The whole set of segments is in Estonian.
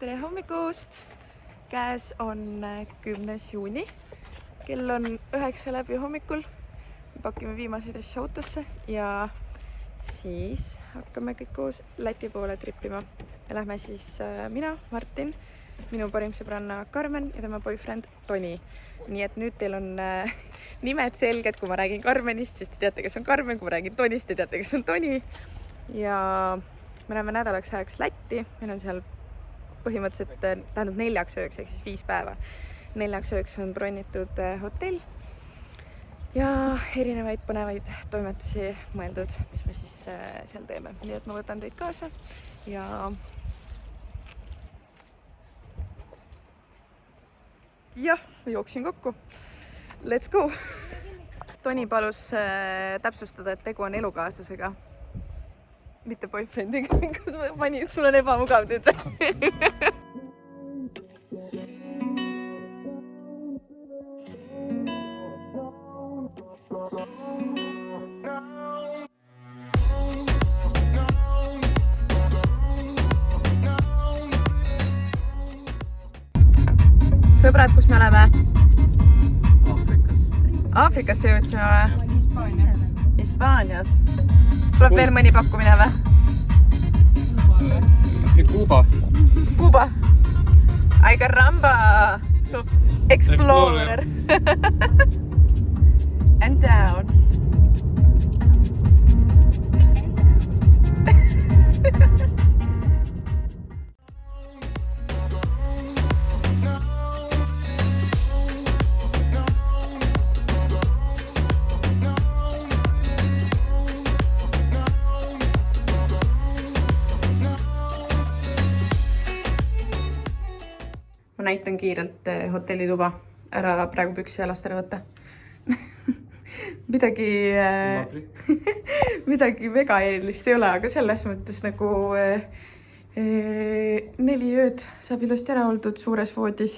tere hommikust! Käes on 10. juuni. Kell on 9 läbi hommikul. Pakime viimaseid asju autosse ja siis hakkame kõik koos Läti poole trippima. Ja lähme siis mina, Martin, minu parim sõbranna Karmen ja tema boyfriend Toni. Nii et nüüd teil on nimed selged, kui ma räägin Karmenist, siis te teate, kes on Karmen, kui ma räägin Tonist, te teate, kes on Toni. Ja me läheme nädalaks ajaks Lätti, meil on seal põhimõtteliselt tähendab 4 ööks ehk siis 5 päeva. 4 ööks on bronnitud hotell ja erinevaid põnevaid toimetusi mõeldud, mis me siis seal teeme. Nii et ma võtan teid kaasa ja ma jooksin kokku. Let's go! Toni palus täpsustada, et tegu on elukaaslasega. Mitte boyfriendiga, kas ma panin, sul on ebamugav nüüd. Sõbrad, kus me oleme? Aafrikasse jõudsime või? Hispaanias. Tuleb veel mõni pakkumine või? Kuuba. Ay caramba! Explorer! And down. Ma näitan kiirelt hotellituba. Ära praegu püksi jalast ära võtta. midagi väga erilist ei ole, aga selles mõttes nagu 4 ööd saab ilusti ära oldud suures voodis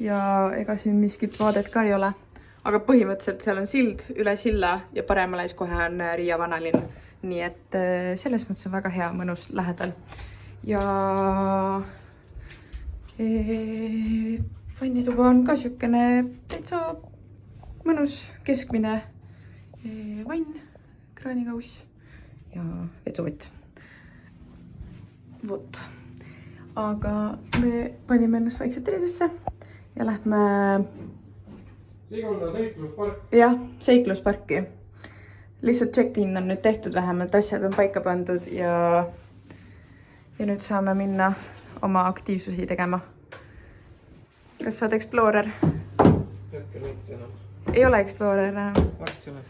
ja ega siin miskit vaadet ka ei ole. Aga põhimõtteliselt seal on sild üle silla ja paremal ees kohe on Riia vanalinn. Nii et selles mõttes on väga hea, mõnus lähedal. Ja vannituba on ka siukene täitsa mõnus keskmine vann, kraanikauss ja vetsuvõtt. Vot. Aga me panime ennast vaikselt riidesse ja lähme seiklusparki. Lihtsalt check-in on nüüd tehtud, vähemalt asjad on paika pandud ja nüüd saame minna oma aktiivsusi tegema. Kas saad Explorer? Ei ole Explorer enam. Varsti ole.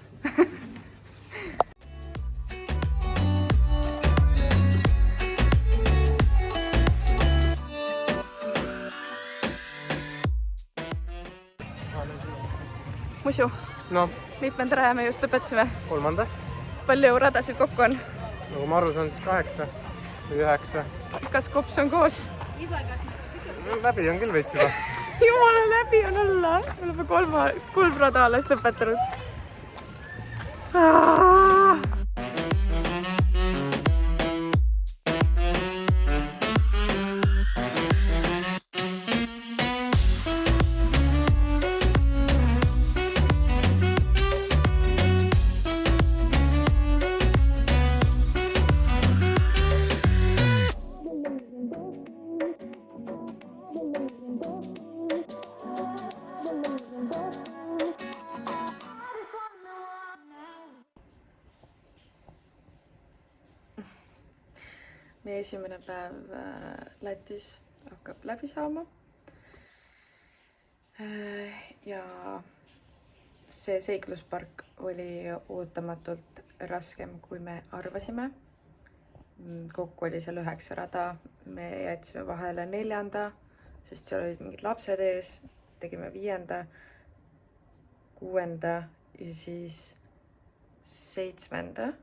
Musu, mitmenda raja me just lõpetasime? 3. Palju radasid kokku on? Nagu ma aru saan, siis 8 või 9. Kas kops on koos? Läbi on küll veits juba. Jumala, läbi on olla. Me oleme 3 rada alles lõpetanud. Meie esimene päev Lätis hakkab läbi saama. Ja see seikluspark oli ootamatult raskem, kui me arvasime. Kokku oli seal 9 rada. Me jätsime vahele 4., sest seal olid mingid lapsed ees. Tegime 5., 6. ja siis 7.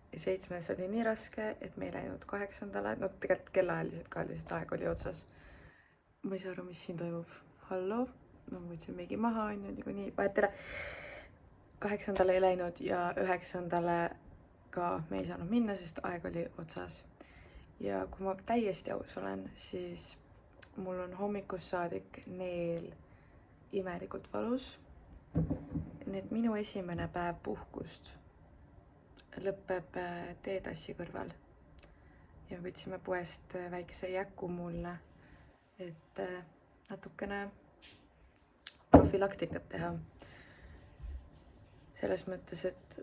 Ja 7. oli nii raske, et me ei läinud 8. No tegelikult kellaajaliselt ka lihtsalt aeg oli otsas. Ma ei saa aru, mis siin toimub. Hallo? No ma võtsin meigi maha, on ju nii. Vahetele 8. ei läinud ja 9. ka me ei saanud minna, sest aeg oli otsas. Ja kui ma täiesti aus olen, siis mul on hommikust saadik neel imelikult valus. Nii et minu esimene päev puhkust lõpeb teetassi kõrval. Ja võtsime poest väikese jäku mulle, et natukene profilaktikat teha. Selles mõttes, et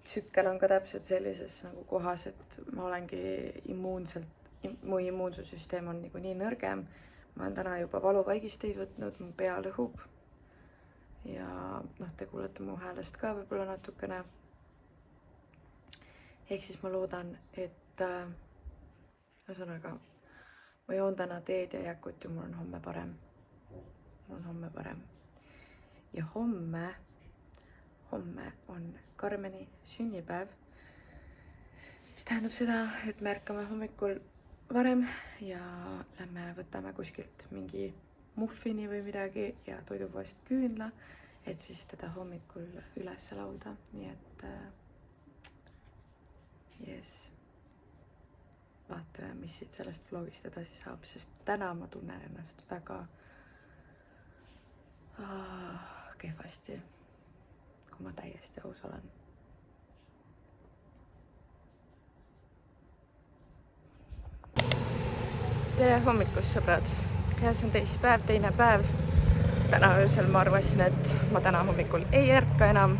tsükkel on ka täpselt sellises nagu kohas, et ma olengi mu immuunsussüsteem on nii nõrgem. Ma olen täna juba valuvaigisteid võtnud, mu pea lõhub. Ja te kuulete mu häälest ka võib-olla natukene. Ehk siis ma loodan, et ühesõnaga, ma joon täna teed ja jäkut ja mul on homme parem. Ja homme on Karmeni sünnipäev, mis tähendab seda, et me ärkame hommikul varem ja lähme võtame kuskilt mingi muffini või midagi ja toidupoest küünla, et siis teda hommikul üles lauda. Nii et yes. Vaatame, mis siit sellest vlogist edasi saab, sest täna ma tunnen ennast väga kehvasti, kui ma täiesti aus olen. Tere hommikust, sõbrad! Käes on teisipäev, teine päev. Täna öösel ma arvasin, et ma täna hommikul ei ärka enam,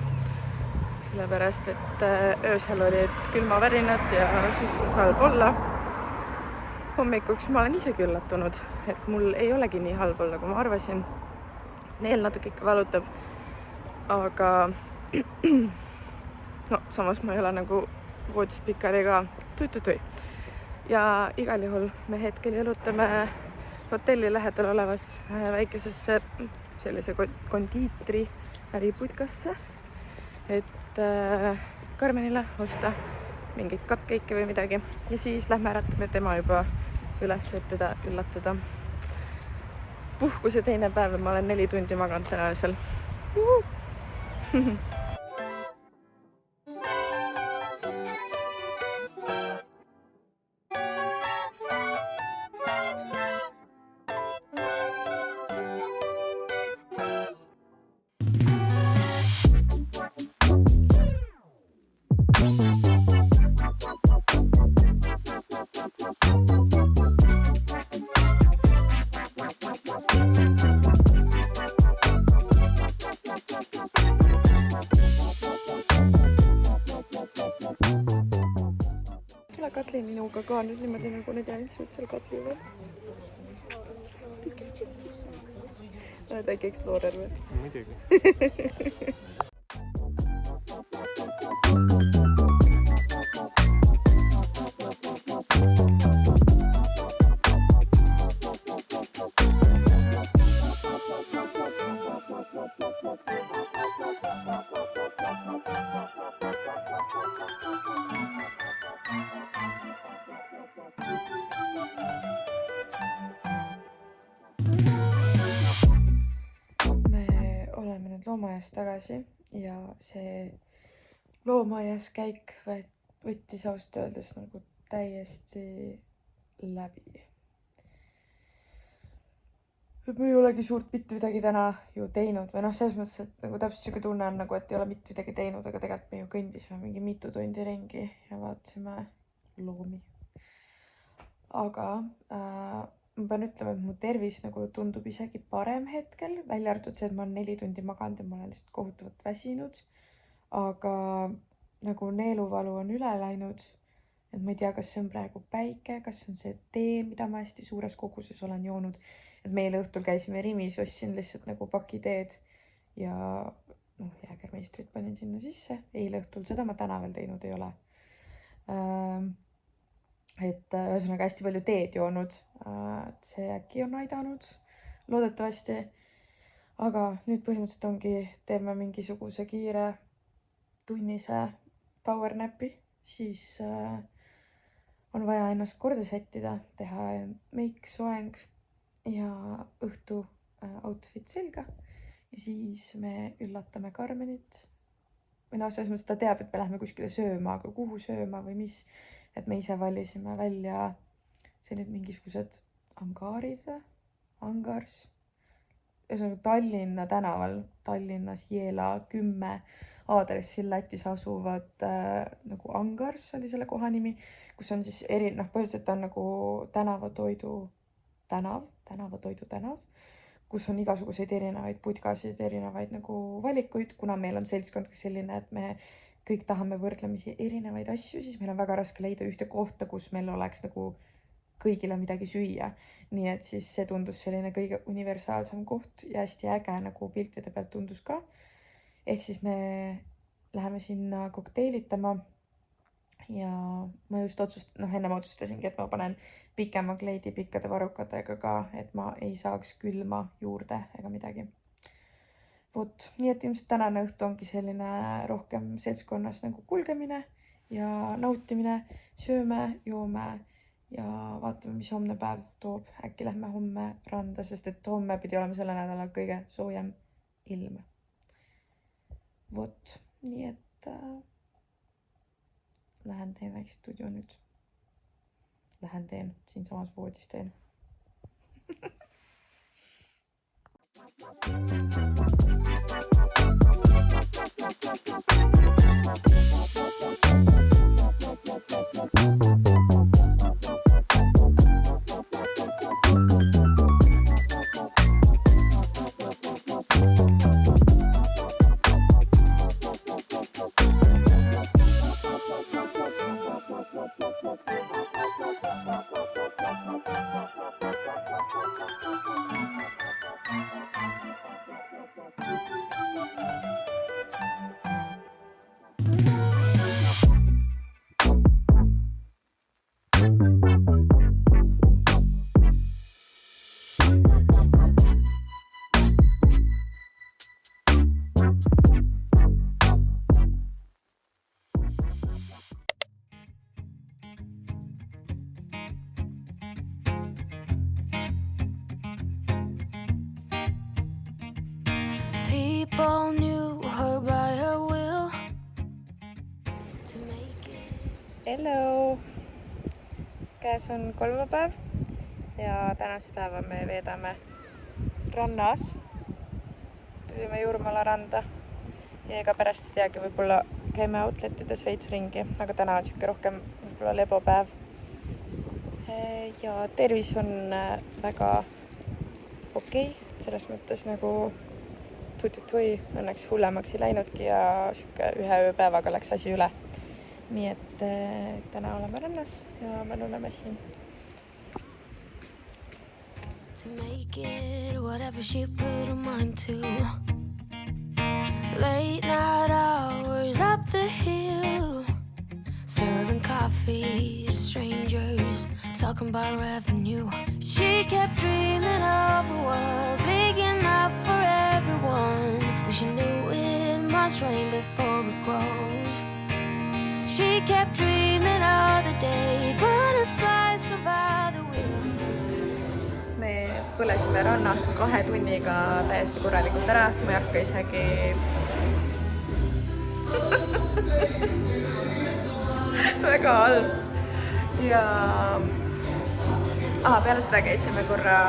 sellepärast, et öösel olid külmavärinad ja suhteliselt halb olla. Hommikuks ma olen isegi üllatunud, et mul ei olegi nii halb olla, kui ma arvasin. Neel natuke ikka valutab, aga samas ma ei ole nagu voodis pikali ka tui. Ja igal juhul me hetkel jalutame hotelli lähedal olevas väikesesse sellise kondiitri äriputkasse, et Karmenile osta mingit cupcake'i või midagi ja siis lähme äratame tema juba üles, et teda üllatada. Puhkuse teine päev ja ma olen 4 tundi maganud täna öösel. Tule Katli minuga ka nüüd niimoodi, nagu need jäänsud seal katlivad. Oled väike explorer või? Muidugi. Loomaaias tagasi ja see loomaaias käik võttis ausalt öeldes nagu täiesti läbi. Ma ei olegi suurt mitte midagi täna ju teinud või selles mõttes, et nagu täpselt siuke tunne on nagu, et ei ole mitte midagi teinud, aga tegelikult me ju kõndisime mingi mitu tundi ringi ja vaatasime loomi. Aga ma pean ütlema, et mu tervis nagu tundub isegi parem hetkel, välja arvatud see, et ma olen 4 tundi maganud ja ma olen lihtsalt kohutavalt väsinud. Aga nagu neeluvalu on üle läinud, et ma ei tea, kas see on praegu päike, kas see on see tee, mida ma hästi suures koguses olen joonud. Et meil õhtul käisime Rimis, ostsin lihtsalt nagu paki teed ja jäägermeistrit panin sinna sisse. Eile õhtul seda ma täna veel teinud ei ole. Et ühesõnaga hästi palju teed joonud, et see äkki on aidanud loodetavasti, aga nüüd põhimõtteliselt ongi, teeme mingisuguse kiire tunnise power napi, siis on vaja ennast korda sättida, teha meik, soeng ja õhtu outfit selga ja siis me üllatame Karmenit. Või selles mõttes ta teab, et me lähme kuskile sööma, aga kuhu sööma või mis. Et me ise valisime välja sellised mingisugused angaarid Angars. Ühesõnaga Tallinna tänaval, Tallinnas Jela 10 aadressil Lätis asuvad nagu Angars oli selle koha nimi, kus on siis põhiliselt on nagu tänavatoidu tänav, kus on igasuguseid erinevaid putkasid, erinevaid nagu valikuid, kuna meil on seltskond ka selline, et me kõik tahame võrdlemisi erinevaid asju, siis meil on väga raske leida ühte kohta, kus meil oleks nagu kõigile midagi süüa. Nii et siis see tundus selline kõige universaalsem koht ja hästi äge nagu piltide pealt tundus ka. Ehk siis me läheme sinna kokteilitama ja ma just ennem otsustasingi, et ma panen pikema kleidi pikkade varrukatega ka, et ma ei saaks külma juurde ega midagi. Vot, nii et ilmselt tänane õhtu ongi selline rohkem seltskonnas nagu kulgemine ja nautimine, sööme, joome ja vaatame, mis homne päev toob. Äkki lähme homme randa, sest et homme pidi olema selle nädala kõige soojem ilm. Vot, nii et lähen teen väikse studio nüüd. Lähen teen, siin samas voodis teen. People knew her by her will to make it. Hello! Käes on kolmapäev ja tänase päeva me veedame rannas. Tulime Jurmala randa ja ega pärast ei teagi, võib-olla käime outletides veits ringi, aga täna on siuke rohkem võib-olla lebopäev. Ja tervis on väga okei, selles mõttes nagu tututui, õnneks hullemaks ei läinudki ja siuke ühe ööpäevaga läks asi üle. Nii et täna oleme rannas ja me oleme siin. To make it whatever she put her mind to. Late night hours up the hill, serving coffee to strangers, talking about revenue. She kept dreaming of a world big enough for everyone, but she knew it must rain before it grows. She kept dreaming of the day butterflies survive the wind. Me põlesime rannas 2 tunniga täiesti korralikult ära, ma ei hakka isegi väga halb ja peale seda käisime korra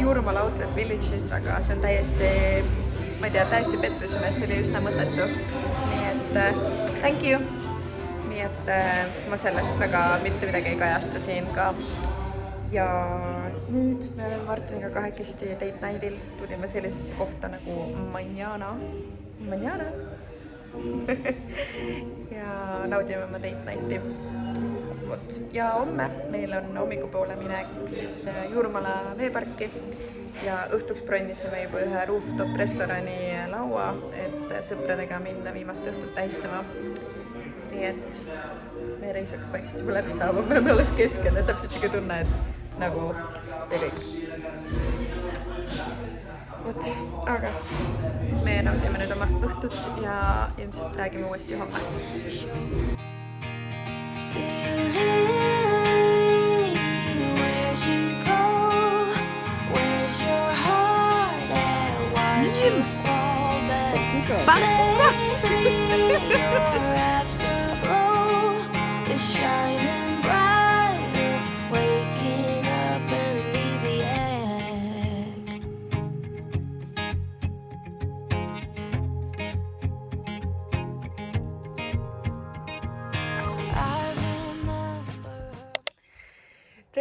Jurmala Outlet Villages, aga see on täiesti, ma ei tea, täiesti pettusime, see oli üsna mõttetu, nii et thank you, nii et ma sellest väga mitte midagi ei kajasta siin ka ja nüüd me oleme Martiniga kahekesti date night'il, tulime sellisesse kohta nagu Manjana ja naudime oma date night'i. Vot. Ja homme meil on hommikupoole minek siis Jurmala veeparki ja õhtuks bronnisime juba ühe rooftop restorani laua, et sõpradega minna viimast õhtut tähistama. Nii et meie reis hakkab vaikselt juba läbi saama, me oleme alles keskel, et täpselt siuke tunne, et nagu ja kõik. Vot, aga me naudime nüüd oma õhtut ja ilmselt räägime uuesti homme. Shining brighter, waking up in easy air.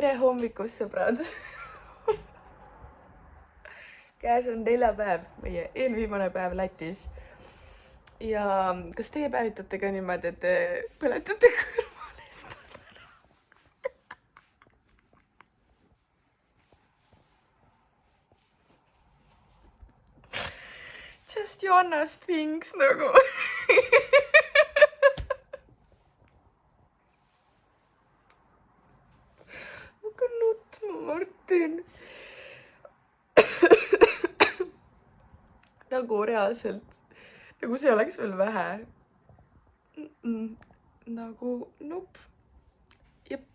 tere hommikust, sõbrad! Käes on neljapäev, meie eelviimane päev Lätis. Ja kas teie päevitate ka niimoodi, et te põletate kõrvalest? Just Joanna's things nagu. Aga nutma, Martin. Nagu reaalselt. Nagu see oleks veel vähe. Nagu, nope. Jep.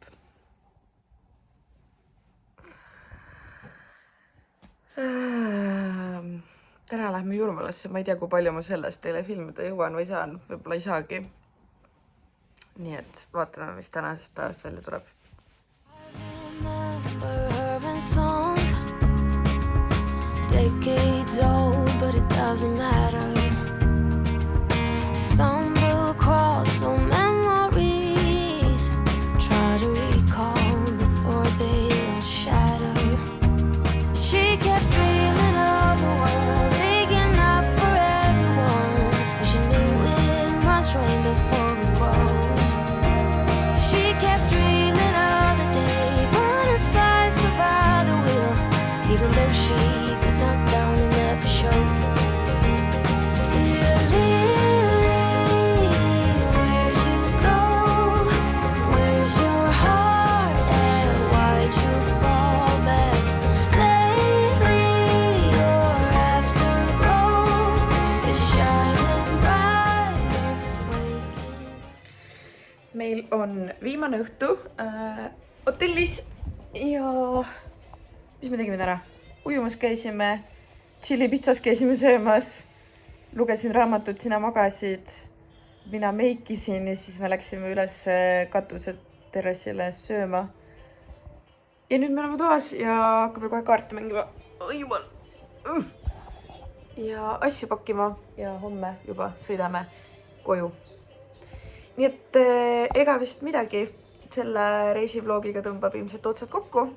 Täna lähme Jurmalasse, ma ei tea, kui palju ma sellest teile filmida jõuan või saan, võib-olla ei saagi. Nii et vaatame, mis tänasest päevast välja tuleb. Decades old, but it doesn't matter. Stumble across all memories. Try to recall before they all shatter. She kept dreaming of a world big enough for everyone. But she knew it must rain before it grows. She kept dreaming of the day butterflies survive the wheel, even though she could knock down and never showed. Dear Lily, where'd you go? Where's your heart at? Why'd you fall back? Lately your afterglow is shining brighter, waking. Meil on viimane õhtu hotellis ja mis me tegime täna? Ujumas käisime, tšillipitsas käisime söömas, lugesin raamatut, sina magasid, mina meikisin ja siis me läksime üles katuse terrassile sööma. Ja nüüd me oleme toas ja hakkame kohe kaarte mängima. Oi jumal! Ja asju pakkima ja homme juba sõidame koju. Nii et ega vist midagi. Selle reisivlogiga tõmbab ilmselt otsad kokku.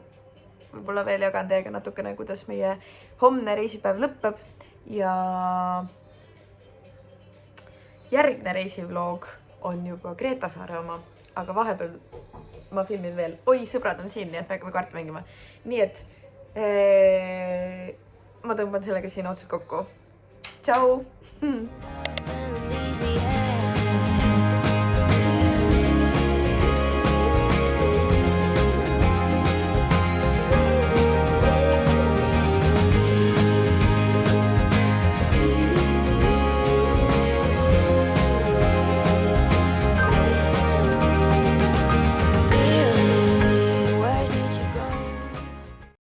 Võib-olla veel jagan teiega natukene, kuidas meie homne reisipäev lõppeb ja järgne reisivlog on juba Greta Saare oma, aga vahepeal ma filmin veel. Oi, sõbrad on siin, nii et me hakkame kaarte mängima. Nii et ma tõmban sellega siin otsad kokku. Tšau!